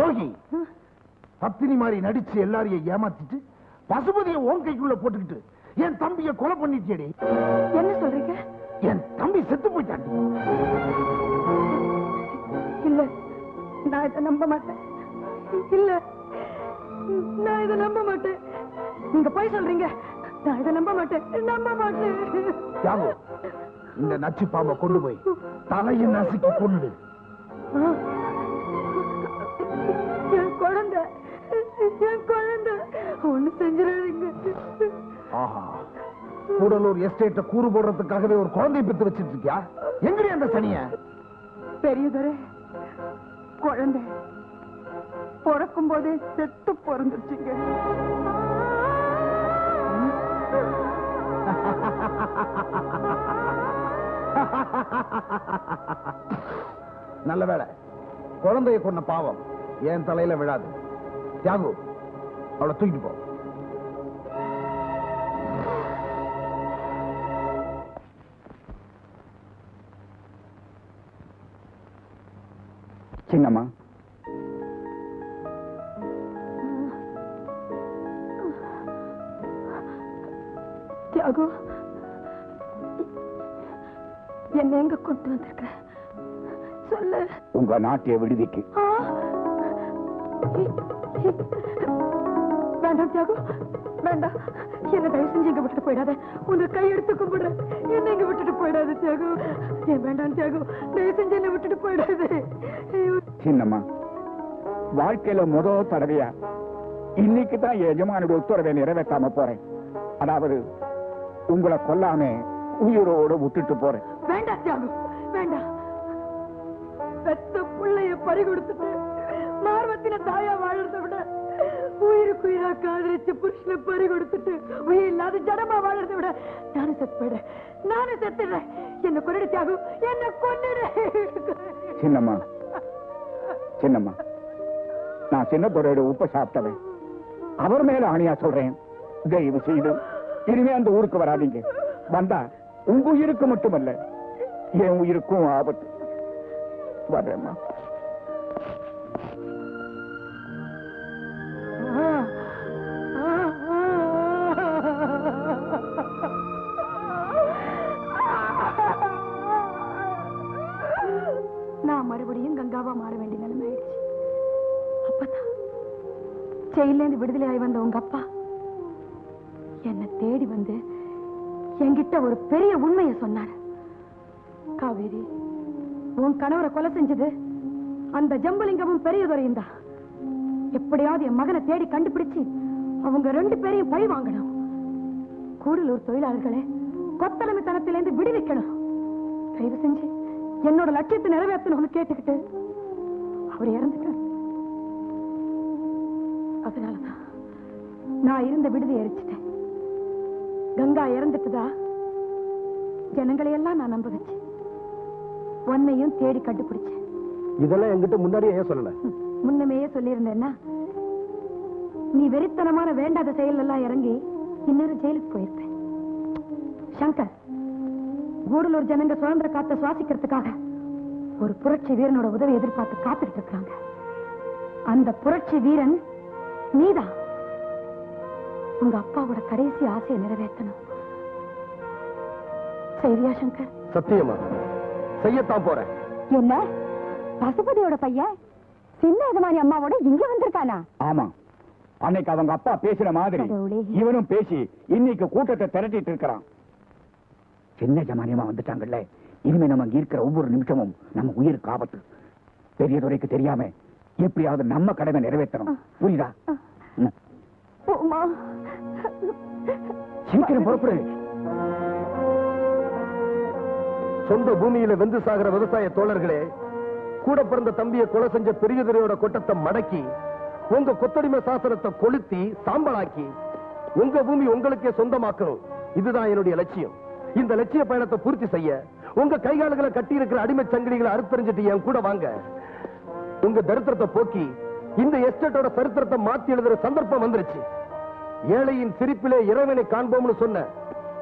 துரோகி, பத்தினி மாதிரி நடிச்சு எல்லாரையும் ஏமாத்திட்டு பசுபதியை உன் கைக்குள்ள போட்டுக்கிட்டு என் தம்பியை கொலை பண்ணிட்டேடி. என்ன சொல்றீங்க? என் தம்பி செத்து போயிட்டாண்டி. இல்ல, நான் இதை நம்ப மாட்டேன். இல்ல, நான் இதை நம்ப மாட்டேன். நீங்க போய் சொல்றீங்க. நான் இதை நம்ப மாட்டேன், நம்ப மாட்டேன். தியாகு, இந்த நச்சு பாம்பை கொண்டு போய் தலையை நசுக்கி கொண்டு. என் குழந்தை, என் குழந்தை ஒண்ணு செஞ்சிடாதீங்க. ஆஹா, கூடலூர் எஸ்டேட்ட கூறு போடுறதுக்காகவே ஒரு குழந்தையை பெற்று வச்சிட்டு இருக்கியா? எங்கடி அந்த சனிய? பெரியதரே, குழந்தை பிறக்கும் போதே செத்து பிறந்துச்சுங்க. நல்ல வேளை, குழந்தைய கொன்ன பாவம் என் தலையில விழாது. தியாகு, அவளை தூக்கிட்டு போ. சின்னம்மா, தியாகு, என்ன எங்க கொண்டு வந்திருக்க? சொல்லு. உங்க நாட்டிய விடுதிக்கு. வேண்டாம் தியாகு, வேண்டாம். என்ன தயவு செஞ்சு இங்க விட்டுட்டு போயிடாத. உங்க கை எடுத்து கும்பிடுறேன். என்ன இங்க விட்டுட்டு போயிடாது தியாகு. ஏன் வேண்டாம் தியாகு, தயவு செஞ்சு என்ன விட்டுட்டு போயிடாது. சின்னம்மா, வாழ்க்கையில முதல் தடவையா இன்னைக்கு தான் எஜமானோட உத்தரவை நிறைவேற்றாம போறேன். அதாவது உங்களை கொல்லாம உயிரோட விட்டுட்டு போறேன். வேண்டாம் தியாகு, வேண்டாம். பெத்த பிள்ளைய பறி கொடுத்துட்டு மார்வத்தின தாயா வாழறத விட உயிருக்கு உயிரா காதலிச்சு புருஷனை பறி கொடுத்துட்டு உயிர் இல்லாத ஜடமா வாழறத விட நானும் செத்து போயிடுறேன். நானும் செத்துடுறேன். என்ன கொன்னுடு தியாகு, என்ன கொன்னுடு. சின்னம்மா, சின்னம்மா, நான் சின்னத்தோட உப்ப சாப்பிட்டவன். அவர் மேல ஆணையா சொல்றேன், தயவு செய்து இனிமே அந்த ஊருக்கு வராதீங்க. வந்தா உங்க உயிருக்கு மட்டுமல்ல, என் உயிருக்கும் ஆபத்து. வர்றேம்மா. நான் மறுபடியும் கங்காவா மாற வேண்டிய நிலைமை ஆயிடுச்சு. அப்பதான் ஜெயில இருந்து விடுதலை ஆகி வந்த உங்க அப்பா என்னை தேடி வந்து என்கிட்ட ஒரு பெரிய உண்மையை சொன்னார். காவேரி, உன் கணவரை கொலை செஞ்சது அந்த ஜம்புலிங்கமும் பெரியதுரையும் தான். எப்படியாவது என் மகனை தேடி கண்டுபிடிச்சு அவங்க 2 பேரையும் பழி வாங்கணும். கூடலூர் தொழிலாளர்களை கொத்தளமைத்தனத்திலிருந்து விடுவிக்கணும். தயவு செஞ்சு என்னோட லட்சியத்தை நிறைவேற்றணும்னு கேட்டுக்கிட்டு அவர் இறந்துட்டார். அதனாலதான் நான் இருந்த விடுதி எரிச்சிட்டேன். கங்கா இறந்துட்டுதா ஜனங்களை எல்லாம் நான் நம்ப வச்சு உன்னையும் தேடி கண்டுபிடிச்சேன். இதெல்லாம் என்கிட்ட முன்னாடியே ஏன் சொல்லல? முன்னமேயே சொல்லியிருந்தேன்னா நீ வெறித்தனமான வேண்டாத செயல் எல்லாம் இறங்கி இன்னொரு ஜெயிலுக்கு போயிருப்பேன். சங்கர், கூடலூர் ஜனங்க சுதந்திர காத்த சுவாசிக்கிறதுக்காக ஒரு புரட்சி வீரனோட உதவி எதிர்பார்த்து காத்துட்டு இருக்காங்க. அந்த புரட்சி வீரன் நீதான். உங்க அப்பாவோட கடைசி ஆசையை நிறைவேற்றணும். சரியா சங்கர்? சத்தியமா செய்யத்தான் போறேன். என்ன, பசுபதியோட பையன் சின்ன எஜமானி அம்மாவோட இங்க வந்திருக்கானா? ஆமா, அன்னைக்கு அவங்க அப்பா பேசுற மாதிரி இவனும் பேசி இன்னைக்கு கூட்டத்தை திரட்டிட்டு இருக்கிறான். சின்ன ஜமானியமா வந்துட்டாங்கல்ல, இனிமே நம்ம இங்க இருக்கிற ஒவ்வொரு நிமிஷமும் நம்ம உயிருக்கு ஆபத்து. பெரியதுரைக்கு தெரியாம எப்படியாவது நம்ம கடமை நிறைவேற்றணும். புரியுதா? சீக்கிரம் புறப்படு. சொந்த பூமியில வெந்து சாகிற விவசாய தோழர்களே, கூட பிறந்த தம்பியை கொலை செஞ்ச பெரியதுரையோட கொட்டத்தை மடக்கி உங்க கொத்தடிமை சாசனத்தை கொளுத்தி சாம்பலாக்கி உங்க பூமி உங்களுக்கே சொந்தமாக்கணும். இதுதான் என்னுடைய லட்சியம். இந்த லட்சிய பயணத்தை பூர்த்தி செய்ய உங்க கைகால்களை கட்டி இருக்கிற அடிமை சங்கிலிகளை அறுத்தறிஞ்சிட்டு என் கூட வாங்க. உங்க தரித்திரத்தை போக்கி இந்த எஸ்டேட்டோட சரித்திரத்தை மாத்தி எழுதுற சந்தர்ப்பம் வந்துருச்சு. ஏழையின் சிரிப்பிலே இறைவனை காண்போம்னு சொன்ன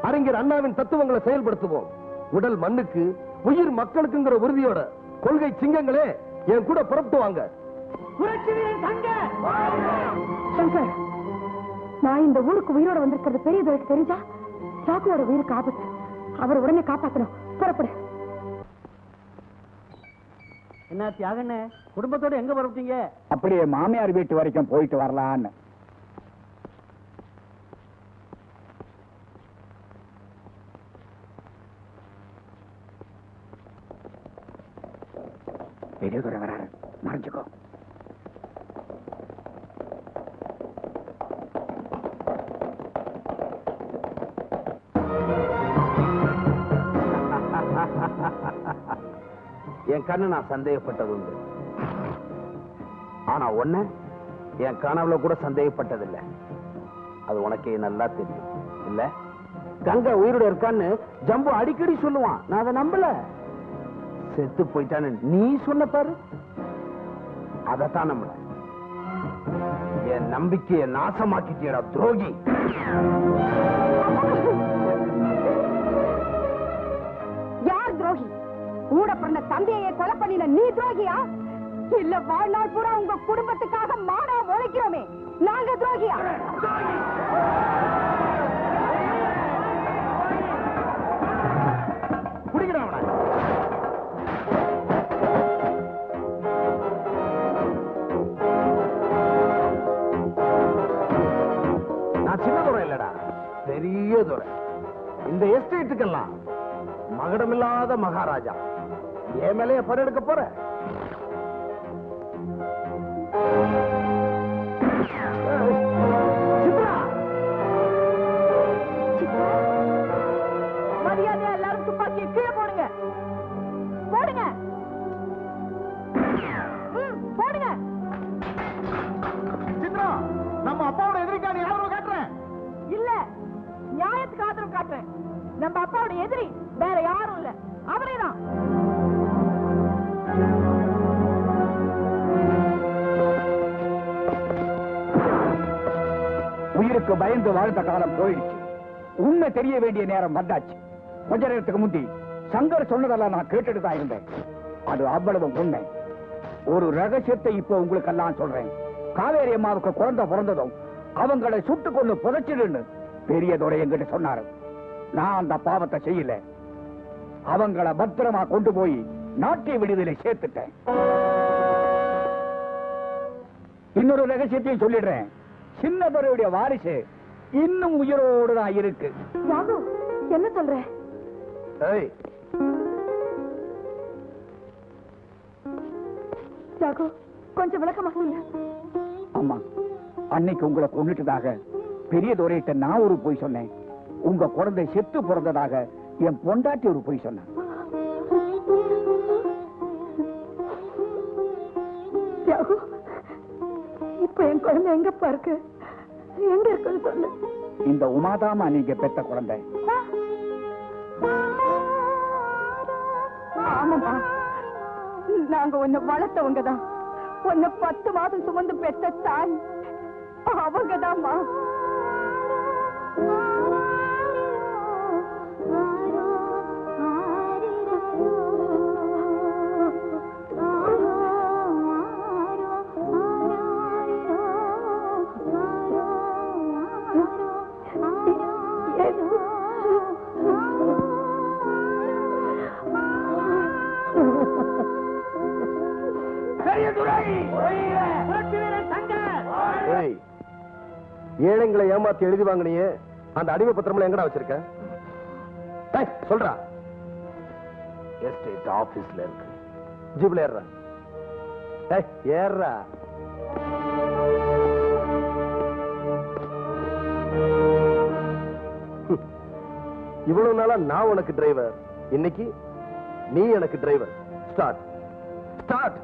அறிஞர் அண்ணாவின் தத்துவங்களை செயல்படுத்துவோம். உடல் மண்ணுக்கு, உயிர் மக்களுக்குங்கிற உறுதியோட கொள்கை சிங்கங்களே என் கூட புறப்பட்டு வாங்க. புரட்சி வீரன் சங்கர்! சங்கர், நான் இந்த ஊருக்கு உயிரோட வந்திருக்கிறது பெரியதுரைக்கு தெரிஞ்சா சாக்குவோட உயிருக்கு ஆபத்து. அவர் உடனே காப்பாற்றணும். புறப்படு. என்ன தியாகண்ணே, குடும்பத்தோட எங்க புறப்பட்டீங்க? அப்படியே மாமியார் வீட்டு வரைக்கும் போயிட்டு வரலான்னு. பெரியதுரை வராரு, மறைஞ்சுக்கோ. என் கண்ணு நான் சந்தேகப்பட்டது உண்டு. ஆனா ஒண்ணு என் கனவுல கூட சந்தேகப்பட்டதில்லை. அது உனக்கே நல்லா தெரியும் இல்ல? கங்கை உயிரோட இருக்கான்னு ஜம்பு அடிக்கடி சொல்லுவான். நான் அதை நம்பல. செத்து போயிட்டான்னு நீ சொன்ன பாரு, அதத்தான் நம்பல. என் நம்பிக்கையை நாசமாக்கிட்டியடா துரோகி. யார் துரோகி? கூட பிறந்த தந்தையை கொலை பண்ணின நீ துரோகியா? இல்ல வாழ்நாள் பூரா உங்க குடும்பத்துக்காக மாடா உழைக்கிறோமே நாங்க துரோகியா? குடிக்கடா அவனை. நான் சின்ன துறை இல்லடா, பெரிய துறை. இந்த எஸ்டேட்டுக்கெல்லாம் மகடமில்லாத மகாராஜா. என் மேலேயே படம் போற? மரியாதையா எல்லாரும் துப்பாக்கியை கீழே போடுங்க. போடுங்க, போடுங்க. சித்ரா, நம்ம அப்பாவோட எதிரிக்கா நீ ஆதரவு காட்டுறேன்? இல்ல, நியாயத்துக்கு ஆதரவு காட்டுறேன். நம்ம அப்பாவோட எதிரி வேற யாரும் இல்ல, அவரேதான். உயிருக்கு பயந்து வாழ்ந்த காலம் போயிடுச்சு. உண்மை தெரிய வேண்டிய நேரம் வந்தாச்சு. கொஞ்ச நேரத்துக்கு முந்தி சங்கர் சொன்னதெல்லாம் நான் கேட்டுட்டு தான் இருந்தேன். அது அவ்வளவு உண்மை. ஒரு ரகசியத்தை இப்போ உங்களுக்கு எல்லாம் சொல்றேன். காவேரி அம்மாவுக்கு குழந்தை பிறந்ததும் அவங்களை சுட்டு கொண்டு புதைச்சிடுன்னு பெரியதுரை என்கிட்ட சொன்னாரு. நான் அந்த பாவத்தை செய்யல. அவங்கள பத்திரமா கொண்டு போய் நாட்டிய விடுதலை சேர்த்துட்டேன். இன்னொரு ரகசியத்தையும் சொல்லிடுறேன். சின்னதுரையுடைய வாரிசு இன்னும் உயிரோடு தான் இருக்கு. யாகு, என்ன சொல்ற? யாகு, கொஞ்சம் விளக்கமா சொல்லு. அம்மா, அன்னைக்கு உங்களை கொண்டுட்டதாக பெரியதுரையிட்ட நான் ஒரு பொய் சொன்னேன். உங்க குழந்தை செத்து பிறந்ததாக என் பொண்டாட்டி ஒரு பொய் சொன்னான். யாகு, இப்ப என் குழந்தை எங்கப்பா இருக்கு? எங்க இருக்குன்னு சொல்லு. இந்த உமாதாமா நீங்க பெத்த குழந்தை. ஆமாமா, நாங்க உன்னை வளர்த்தவங்க தான். உன்னை 10 மாதம் சுமந்து பெத்த தாய் அவங்கதாம்மா. ஏழைங்களை ஏமாத்தி எழுதி வாங்கினியே, அந்த அடிமை பத்திரம் எங்கடா வச்சிருக்க? சொல்றா. எஸ்டேட் ஆபீஸ்ல இருக்கு. ஜீப்ல ஏறா. ஏறா. இவ்வளவு நாளா நான் உனக்கு டிரைவர், இன்னைக்கு நீ எனக்கு டிரைவர். Start start.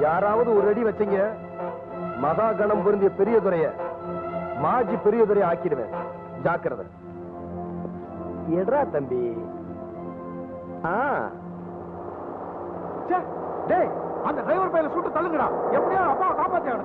யாராவது ஒரு அடி வச்சீங்க, மகா கணம் பொருந்திய பெரியதுரைய மாஜி பெரியதுரைய ஆக்கிடுவேன். ஜாக்கிரதை. எட்ரா தம்பி. அந்த டிரைவர் பையில சுட்டு தள்ளுங்கடா. எப்படியா அப்பா காப்பாத்தியாங்க.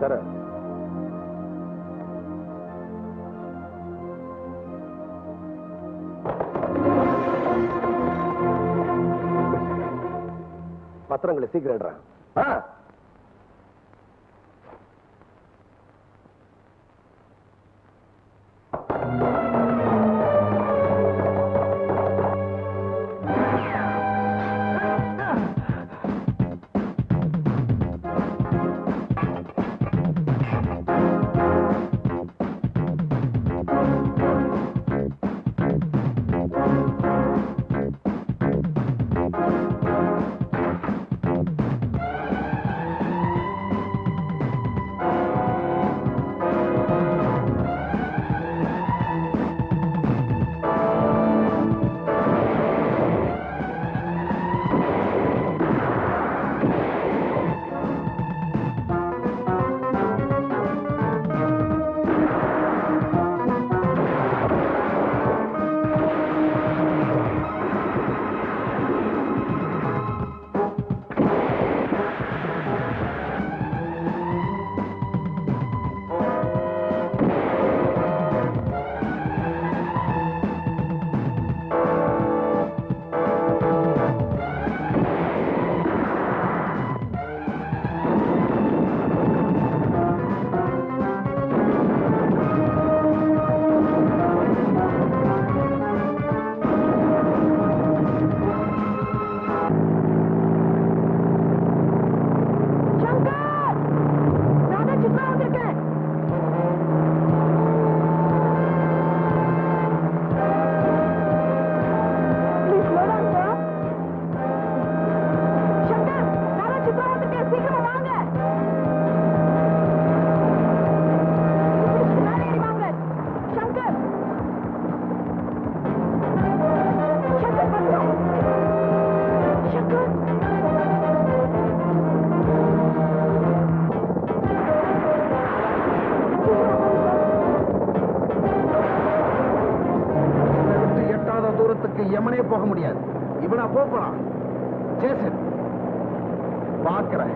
தர பத்திரங்களை சீக்கிரம். யமனே போக முடியாது. இவனா போறான். ஜேசன் பார்க்கிறேன்.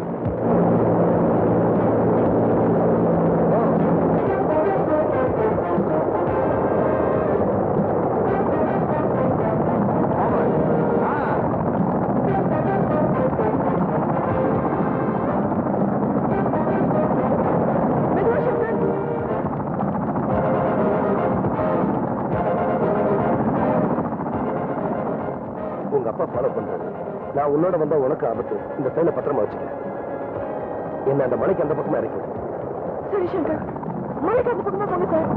உங்க அப்பா ஃபாலோ பண்றாரு. நான் உன்னோட வந்தா உனக்கு ஆபத்து. இந்த ஃபைலை பத்திரமா வச்சுக்க. என்ன அந்த மலைக்கு அந்த பக்கமா இருக்கு. சரி சங்கர், மலைக்கு அந்த பக்கமா போங்க சார்.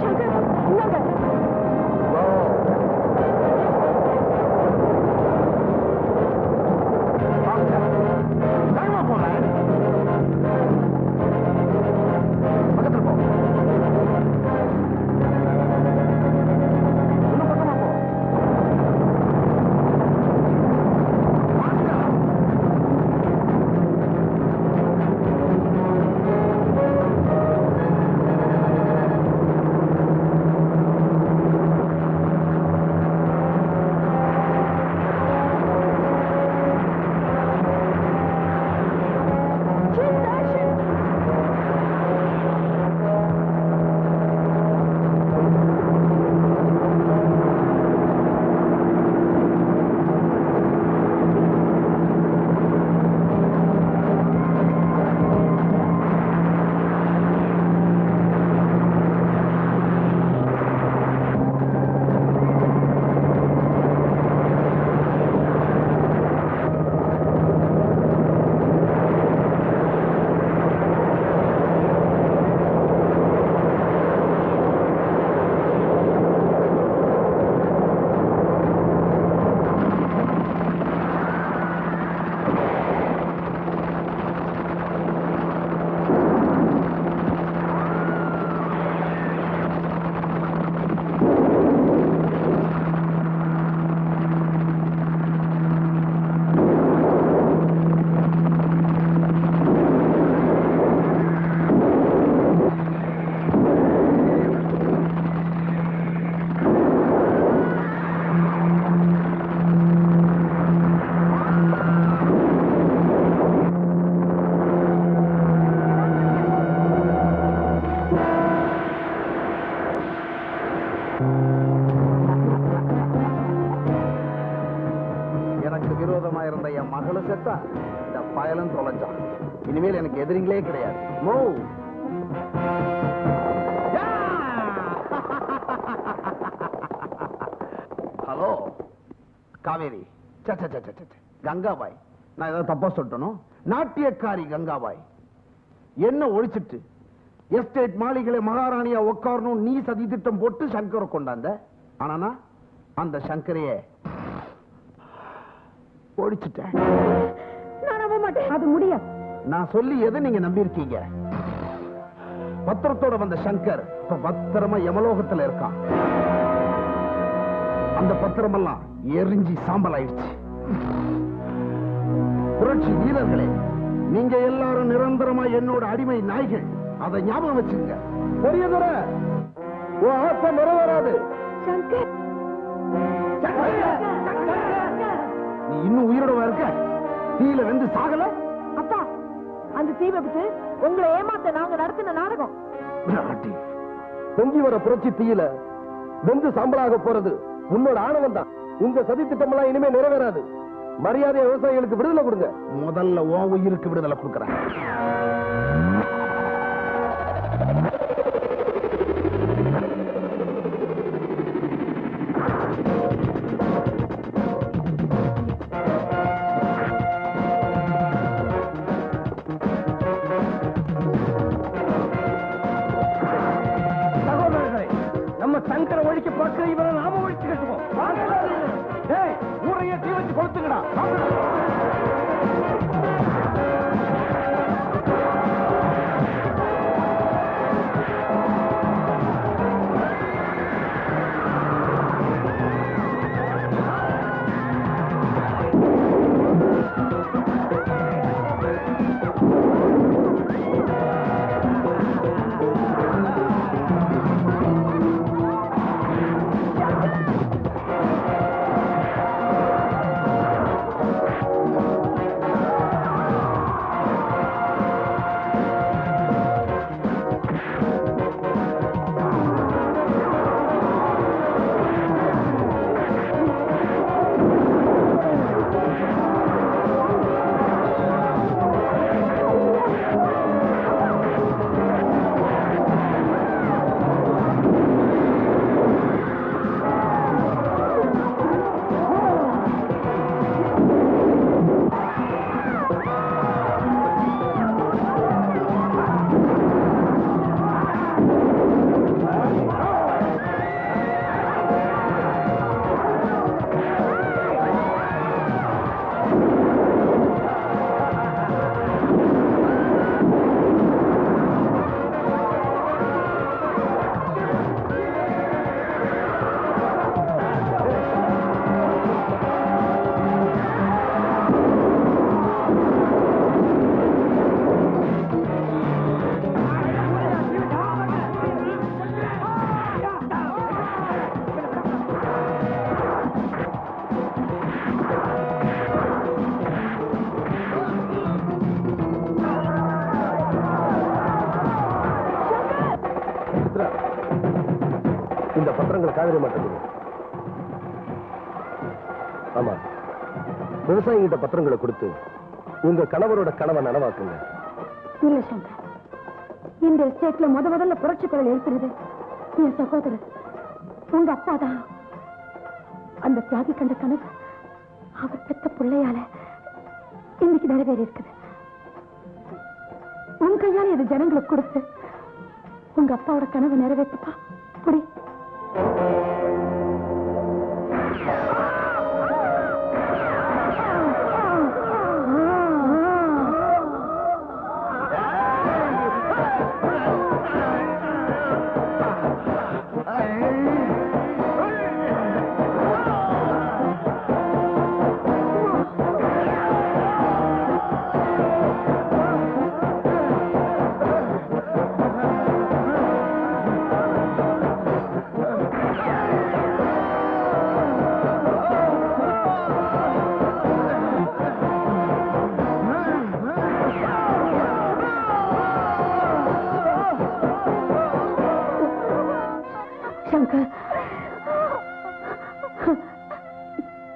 சங்கர், இந்தாங்க. பார்த்தா இந்த பயலும் தொலைஞ்சான். இனிமேல் எனக்கு எதிரிங்களே கிடையாது. ஹலோ காவேரி, கங்காபாய், நான் ஏதாவது தப்பா சொல்லிட்டனும்? நாட்டியக்காரி கங்காபாய் என்ன ஒழிச்சிட்டு எஸ்டேட் மாளிகளை மகாராணியா உட்காரணும் நீ சதி திட்டம் போட்டு சங்கரை கொண்டாந்த. ஆனா அந்த சங்கரைய ஒழிச்சிட்டேன். அது முடியாது. நான் சொல்லி எதை நீங்க நம்பி இருக்கீங்க? பத்திரத்தோட வந்த சங்கர் இப்ப பத்திரமா யமலோகத்துல இருக்கான். அந்த பத்திரமெல்லாம் எரிஞ்சி சாம்பல் ஆயிடுச்சு. புரட்சி வீரர்களே, நீங்க எல்லாரும் நிரந்தரமா என்னோட அடிமை நாய்கள். அதை ஞாபகம் வச்சுங்க. பெரியதுரை, உன் ஆசை நிறைவேறாது. நீ இன்னும் உயிரோட இருக்க? தீயில வெந்து சாகல? அப்பா, அந்த தீ விபத்து உங்களை ஏமாத்த நாங்க நடத்தின நாடகம். பொங்கி வர புரட்சி தீயில வெந்து சாம்பலாக போறது உன்னோட ஆணவம் தான். உங்க சதி திட்டம் எல்லாம் இனிமே நிறைவேறாது. மரியாதையா விவசாயிகளுக்கு விடுதலை கொடுங்க. முதல்ல உன் உயிருக்கு விடுதலை கொடுக்கறேன். சகோதரர்களே, நம்ம சங்கர ஒழிக்க பார்க்கிற இவரை நாம ஒழிச்சு கட்டுவோம். ஊரையே தீ வச்சு கொடுத்துங்கடா. இந்த பத்திரங்கள் காவிரி மாட்டேங்குது. ஆமா, விவசாயிகிட்ட பத்திரங்களை கொடுத்து உங்க கணவரோட கனவை நனவாக்குங்க. இல்ல சங்கர், இந்த எஸ்டேட்ல முதல்ல புரட்சி குரல் எழுப்புறது என் சகோதரர் உங்க அப்பா தான். அந்த தியாகி கண்ட கனவு அவர் பெத்த பிள்ளையால இன்னைக்கு நிறைவேறி இருக்குது. உன் கையால இது ஜனங்களுக்கு கொடுத்து உங்க அப்பாவோட கனவு நிறைவேற்றுப்பா. புடி.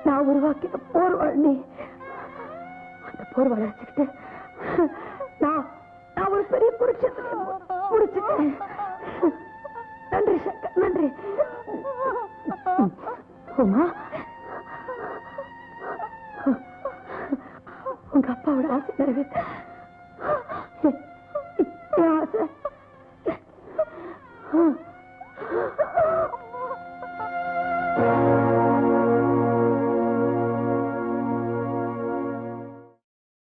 நான் உருவாக்கின போர்வாள் நீ. அந்த போர்வலை வச்சுக்கிட்டு நான் ஒரு பெரிய குருட்சேத்திரத்தை முடிச்சுட்டேன். நன்றி சங்கர், நன்றி. உமா, உங்க அப்பாவோட ஆசை நிறைவேற்ற ஆசை